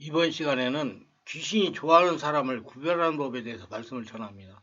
이번 시간에는 귀신이 좋아하는 사람을 구별하는 법에 대해서 말씀을 전합니다.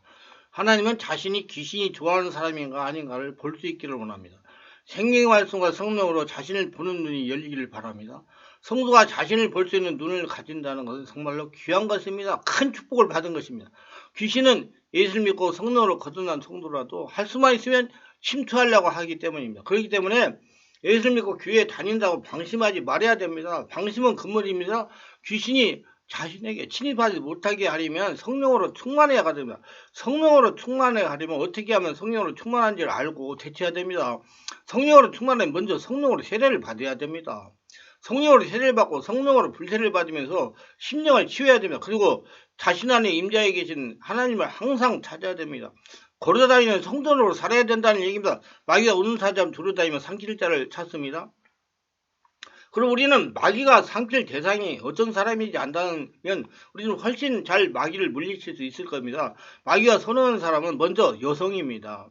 하나님은 자신이 귀신이 좋아하는 사람인가 아닌가를 볼 수 있기를 원합니다. 생명의 말씀과 성령으로 자신을 보는 눈이 열리기를 바랍니다. 성도가 자신을 볼 수 있는 눈을 가진다는 것은 정말로 귀한 것입니다. 큰 축복을 받은 것입니다. 귀신은 예수를 믿고 성령으로 거듭난 성도라도 할 수만 있으면 침투하려고 하기 때문입니다. 그렇기 때문에 예수를 믿고 교회에 다닌다고 방심하지 말아야 됩니다. 방심은 금물입니다. 귀신이 자신에게 침입하지 못하게 하려면 성령으로 충만해야 됩니다. 성령으로 충만해 하려면 어떻게 하면 성령으로 충만한지를 알고 대처해야 됩니다. 성령으로 충만하면 먼저 성령으로 세례를 받아야 됩니다. 성령으로 세례를 받고 성령으로 불세를 받으면서 심령을 치유해야 됩니다. 그리고 자신 안에 임자에 계신 하나님을 항상 찾아야 됩니다. 걸어다니는 성전으로 살아야 된다는 얘기입니다. 마귀가 우는 사람 두루다니며 삼킬 자를 찾습니다. 그럼 우리는 마귀가 삼킬 대상이 어떤 사람인지 안다면 우리는 훨씬 잘 마귀를 물리칠 수 있을 겁니다. 마귀가 선호하는 사람은 먼저 여성입니다.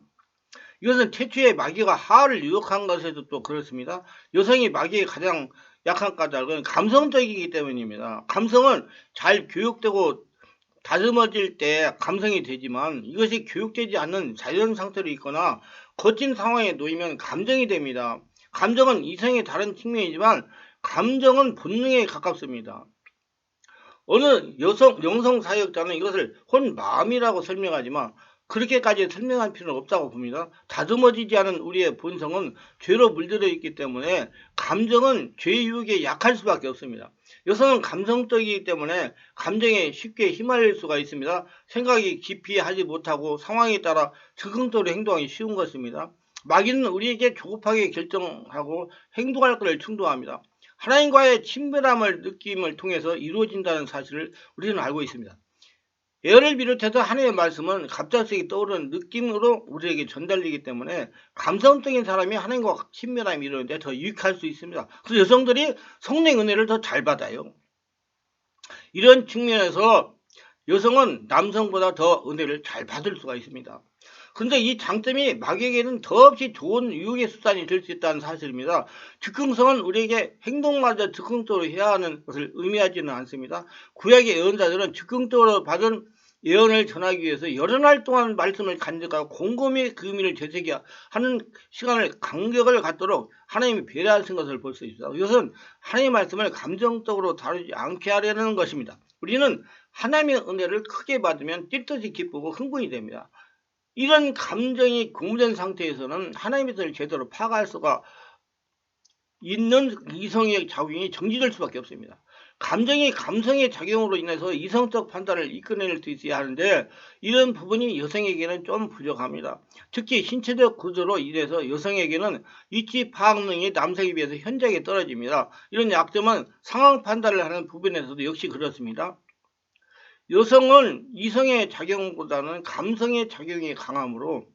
이것은 태초에 마귀가 하와를 유혹한 것에도 또 그렇습니다. 여성이 마귀의 가장 약한 까닭은 감성적이기 때문입니다. 감성은 잘 교육되고 다듬어질 때 감성이 되지만 이것이 교육되지 않는 자연 상태로 있거나 거친 상황에 놓이면 감정이 됩니다. 감정은 이성의 다른 측면이지만 감정은 본능에 가깝습니다. 어느 영성 사역자는 이것을 혼마음이라고 설명하지만 그렇게까지 설명할 필요는 없다고 봅니다. 다듬어지지 않은 우리의 본성은 죄로 물들어 있기 때문에 감정은 죄 유혹에 약할 수밖에 없습니다. 여성은 감성적이기 때문에 감정에 쉽게 휘말릴 수가 있습니다. 생각이 깊이 하지 못하고 상황에 따라 즉흥적으로 행동하기 쉬운 것입니다. 마귀는 우리에게 조급하게 결정하고 행동할 것을 충동합니다. 하나님과의 친밀함을 느낌을 통해서 이루어진다는 사실을 우리는 알고 있습니다. 예언을 비롯해서 하나님의 말씀은 갑작스레 떠오르는 느낌으로 우리에게 전달되기 때문에 감성적인 사람이 하나님과 친밀함이 이루는데 더 유익할 수 있습니다. 그래서 여성들이 성령 은혜를 더 잘 받아요. 이런 측면에서 여성은 남성보다 더 은혜를 잘 받을 수가 있습니다. 그런데 이 장점이 마귀에게는 더없이 좋은 유혹의 수단이 될 수 있다는 사실입니다. 즉흥성은 우리에게 행동마저 즉흥적으로 해야 하는 것을 의미하지는 않습니다. 구약의 예언자들은 즉흥적으로 받은 예언을 전하기 위해서 여러 날 동안 말씀을 간직하고 곰곰이 그 의미를 되새겨하는 시간을 간격을 갖도록 하나님이 배려하신 것을 볼 수 있습니다. 이것은 하나님의 말씀을 감정적으로 다루지 않게 하려는 것입니다. 우리는 하나님의 은혜를 크게 받으면 띠뜻이 기쁘고 흥분이 됩니다. 이런 감정이 공유된 상태에서는 하나님의 뜻을 제대로 파악할 수가 있는 이성의 작용이 정지될 수밖에 없습니다. 감정이 감성의 작용으로 인해서 이성적 판단을 이끌어낼 수 있어야 하는데 이런 부분이 여성에게는 좀 부족합니다. 특히 신체적 구조로 인해서 여성에게는 이치 파악능이 남성에 비해서 현저하게 떨어집니다. 이런 약점은 상황 판단을 하는 부분에서도 역시 그렇습니다. 여성은 이성의 작용보다는 감성의 작용이 강하므로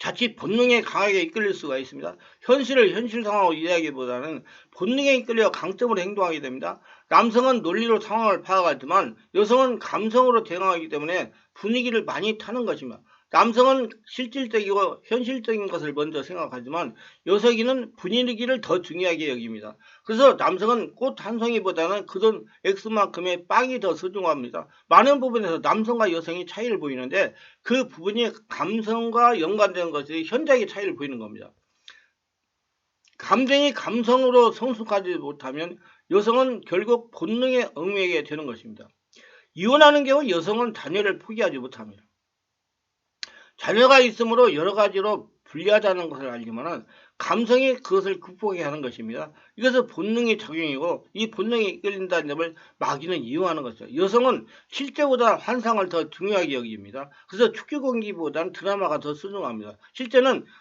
자칫 본능에 강하게 이끌릴 수가 있습니다. 현실을 현실 상황으로 이해하기보다는 본능에 이끌려 강점으로 행동하게 됩니다. 남성은 논리로 상황을 파악하지만 여성은 감성으로 대응하기 때문에 분위기를 많이 타는 것입니다. 남성은 실질적이고 현실적인 것을 먼저 생각하지만 여성이는 분위기를 더 중요하게 여깁니다. 그래서 남성은 꽃 한 송이보다는 그돈 X만큼의 빵이 더 소중합니다. 많은 부분에서 남성과 여성이 차이를 보이는데 그 부분이 감성과 연관된 것이 현저하게 차이를 보이는 겁니다. 감정이 감성으로 성숙하지 못하면 여성은 결국 본능에 얽매이게 되는 것입니다. 이혼하는 경우 여성은 자녀를 포기하지 못합니다. 자녀가 있으므로 여러 가지로 불리하다는 것을 알지만 감성이 그것을 극복하게 하는 것입니다. 이것은 본능의 작용이고 이 본능에 이끌린다는 점을 마귀는 이용하는 것이죠. 여성은 실제보다 환상을 더 중요하게 여깁니다. 그래서 축구경기보다는 드라마가 더 소중합니다.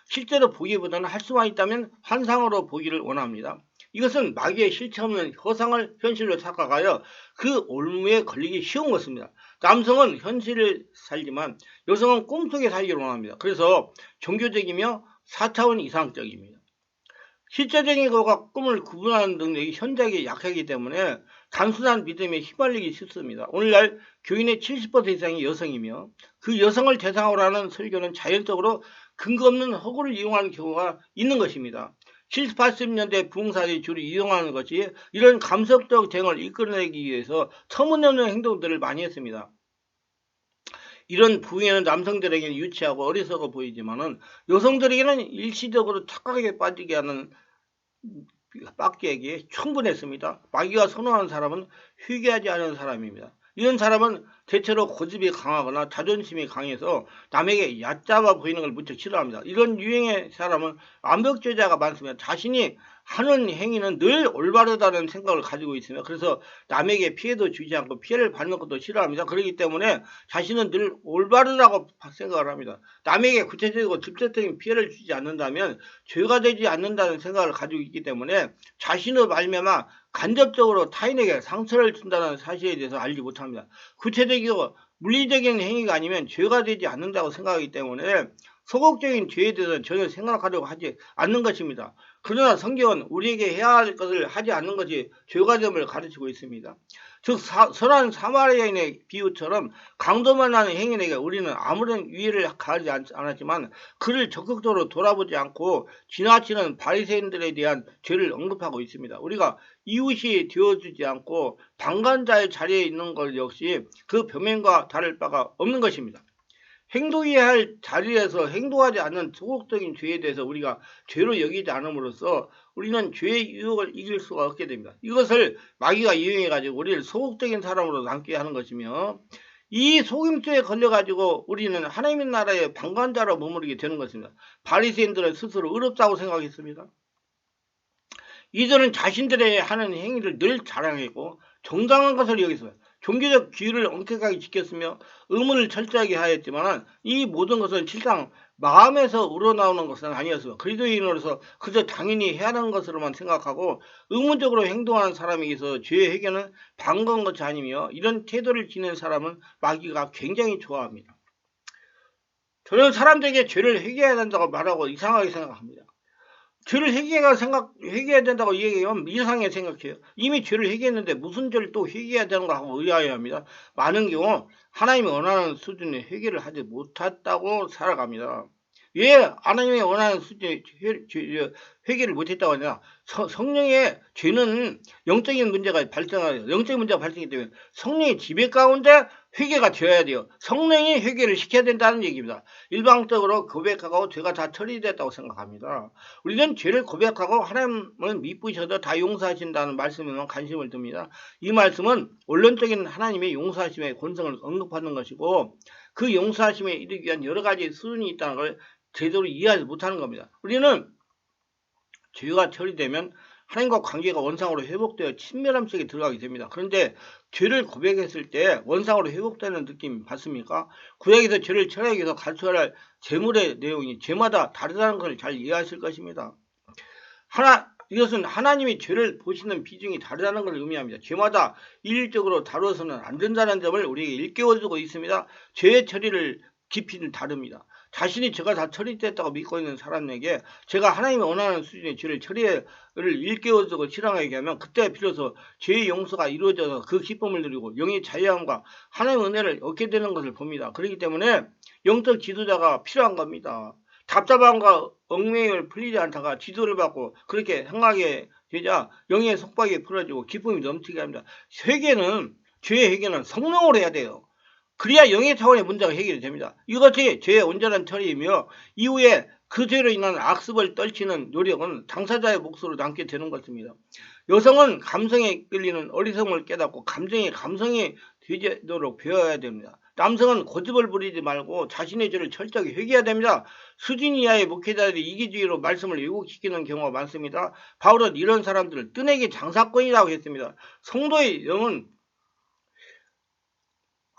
실제로 보기보다는 할 수만 있다면 환상으로 보기를 원합니다. 이것은 마귀의 실체 없는 허상을 현실로 착각하여 그 올무에 걸리기 쉬운 것입니다. 남성은 현실을 살지만 여성은 꿈속에 살기를 원합니다. 그래서 종교적이며 4차원 이상적입니다. 실제적인 것과 꿈을 구분하는 능력이 현저하게 약하기 때문에 단순한 믿음에 휘말리기 쉽습니다. 오늘날 교인의 70% 이상이 여성이며 그 여성을 대상으로 하는 설교는 자연적으로 근거 없는 허구를 이용하는 경우가 있는 것입니다. 70, 80년대 부흥사들이 주로 이용하는 것이 이런 감성적 대응을 이끌어내기 위해서 터무니없는 행동들을 많이 했습니다. 이런 부흥에는 남성들에게는 유치하고 어리석어 보이지만은 여성들에게는 일시적으로 착각에 빠지게 하는 빡기에게 충분했습니다. 마귀가 선호하는 사람은 회개하지 않은 사람입니다. 이런 사람은 대체로 고집이 강하거나 자존심이 강해서 남에게 얕잡아 보이는 걸 무척 싫어합니다. 이런 유형의 사람은 완벽주의자가 많습니다. 자신이 하는 행위는 늘 올바르다는 생각을 가지고 있으며 그래서 남에게 피해도 주지 않고 피해를 받는 것도 싫어합니다. 그렇기 때문에 자신은 늘 올바르다고 생각을 합니다. 남에게 구체적이고 직접적인 피해를 주지 않는다면 죄가 되지 않는다는 생각을 가지고 있기 때문에 자신의 말미암아 간접적으로 타인에게 상처를 준다는 사실에 대해서 알지 못합니다. 구체적이고 물리적인 행위가 아니면 죄가 되지 않는다고 생각하기 때문에 소극적인 죄에 대해서는 전혀 생각하려고 하지 않는 것입니다. 그러나 성경은 우리에게 해야 할 것을 하지 않는 것이 죄가 됨을 가르치고 있습니다. 즉 선한 사마리아인의 비유처럼 강도만 하는 행인에게 우리는 아무런 위해를 가하지 않았지만 그를 적극적으로 돌아보지 않고 지나치는 바리새인들에 대한 죄를 언급하고 있습니다. 우리가 이웃이 되어주지 않고 방관자의 자리에 있는 것 역시 그 표면과 다를 바가 없는 것입니다. 행동해야 할 자리에서 행동하지 않는 소극적인 죄에 대해서 우리가 죄로 여기지 않음으로써 우리는 죄의 유혹을 이길 수가 없게 됩니다. 이것을 마귀가 이용해가지고 우리를 소극적인 사람으로 남게 하는 것이며 이 속임수에 걸려가지고 우리는 하나님의 나라의 방관자로 머무르게 되는 것입니다. 바리새인들은 스스로 의롭다고 생각했습니다. 이들은 자신들의 하는 행위를 늘 자랑했고 정당한 것을 여겼어요. 종교적 규율을 엄격하게 지켰으며 의문을 철저하게 하였지만 이 모든 것은 실상 마음에서 우러나오는 것은 아니었어요. 그리스도인으로서 그저 당연히 해야 하는 것으로만 생각하고 의문적으로 행동하는 사람에게서 죄의 해결은 반가운 것이 아니며 이런 태도를 지닌 사람은 마귀가 굉장히 좋아합니다. 저는 사람들에게 죄를 회개해야 된다고 말하고 이상하게 생각합니다. 죄를 회개해야 된다고 얘기하면 이상하게 생각해요. 이미 죄를 회개했는데 무슨 죄를 또 회개해야 되는가 하고 의아해합니다. 많은 경우 하나님이 원하는 수준의 회개를 하지 못했다고 살아갑니다. 왜 하나님이 원하는 수준의 회개를 못했다고 하냐? 성령의 죄는 영적인 문제가 발생하요. 영적인 문제가 발생하기 때문에 성령의 지배 가운데 회개가 되어야 돼요. 성령이 회개를 시켜야 된다는 얘기입니다. 일방적으로 고백하고 죄가 다 처리됐다고 생각합니다. 우리는 죄를 고백하고 하나님을 미쁘셔도 다 용서하신다는 말씀에만 관심을 둡니다. 이 말씀은 원론적인 하나님의 용서하심의 본성을 언급하는 것이고 그 용서하심에 이르기 위한 여러 가지 수준이 있다는 걸 제대로 이해하지 못하는 겁니다. 우리는 죄가 처리되면 하나님과 관계가 원상으로 회복되어 친밀함 속에 들어가게 됩니다. 그런데 죄를 고백했을 때 원상으로 회복되는 느낌 받습니까? 구약에서 죄를 처리하기 위해서 갖춰야 할 제물의 내용이 죄마다 다르다는 것을 잘 이해하실 것입니다. 이것은 하나님이 죄를 보시는 비중이 다르다는 것을 의미합니다. 죄마다 일률적으로 다루어서는 안 된다는 점을 우리에게 일깨워주고 있습니다. 죄의 처리를 깊이는 다릅니다. 자신이 죄가 다 처리됐다고 믿고 있는 사람에게 제가 하나님이 원하는 수준의 죄를 처리를 일깨워주고 실행하게 하면 그때 비로소 죄의 용서가 이루어져서 그 기쁨을 누리고 영의 자유함과 하나님의 은혜를 얻게 되는 것을 봅니다. 그렇기 때문에 영적 지도자가 필요한 겁니다. 답답함과 얽매임을 풀리지 않다가 지도를 받고 그렇게 행하게 되자 영의 속박이 풀어지고 기쁨이 넘치게 합니다. 죄의 회개는 성령으로 해야 돼요. 그래야 영의 차원의 문제가 해결이 됩니다. 이것이 죄의 온전한 처리이며 이후에 그 죄로 인한 악습을 떨치는 노력은 당사자의 몫으로 남게 되는 것입니다. 여성은 감성에 끌리는 어리석음을 깨닫고 감성이 되도록 배워야 됩니다. 남성은 고집을 부리지 말고 자신의 죄를 철저하게 회개해야 됩니다. 수준 이하의 목회자들이 이기주의로 말씀을 왜곡시키는 경우가 많습니다. 바울은 이런 사람들을 뜨내기 장사꾼이라고 했습니다. 성도의 영은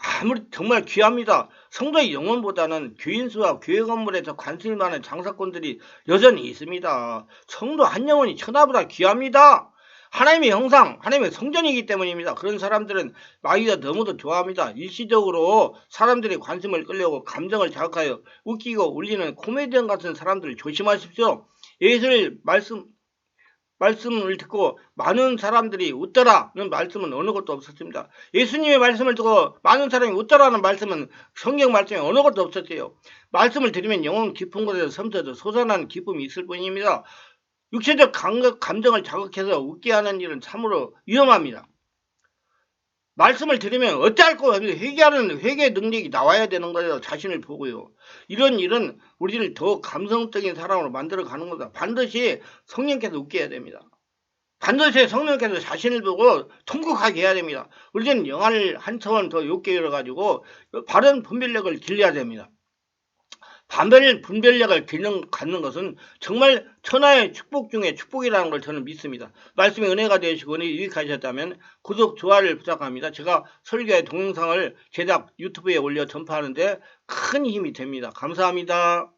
아무리 정말 귀합니다. 성도의 영혼보다는 교인수와 교회 건물에서 관심이 많은 장사꾼들이 여전히 있습니다. 성도 한 영혼이 천하보다 귀합니다. 하나님의 형상, 하나님의 성전이기 때문입니다. 그런 사람들은 마귀가 너무도 좋아합니다. 일시적으로 사람들의 관심을 끌려고 감정을 자극하여 웃기고 울리는 코미디언 같은 사람들을 조심하십시오. 예수의 말씀을 듣고 많은 사람들이 웃더라는 말씀은 어느 것도 없었습니다. 예수님의 말씀을 듣고 많은 사람이 웃더라는 말씀은 성경 말씀에 어느 것도 없었어요. 말씀을 들으면 영혼 깊은 곳에서 섬서도 솟아나는 기쁨이 있을 뿐입니다. 육체적 감정을 자극해서 웃게 하는 일은 참으로 위험합니다. 말씀을 드리면 어찌할 거 없이 회개하는 회개 능력이 나와야 되는 거예요. 자신을 보고요. 이런 일은 우리를 더 감성적인 사람으로 만들어 가는 거다. 반드시 성령께서 웃게 해야 됩니다. 반드시 성령께서 자신을 보고 통곡하게 해야 됩니다. 우리는 영안을 한 차원 더 높게 열어가지고 바른 분별력을 길러야 됩니다. 분별력을 갖는 것은 정말 천하의 축복 중에 축복이라는 걸 저는 믿습니다. 말씀이 은혜가 되시고 은혜 유익하셨다면 구독, 좋아요를 부탁합니다. 제가 설교의 동영상을 제작 유튜브에 올려 전파하는데 큰 힘이 됩니다. 감사합니다.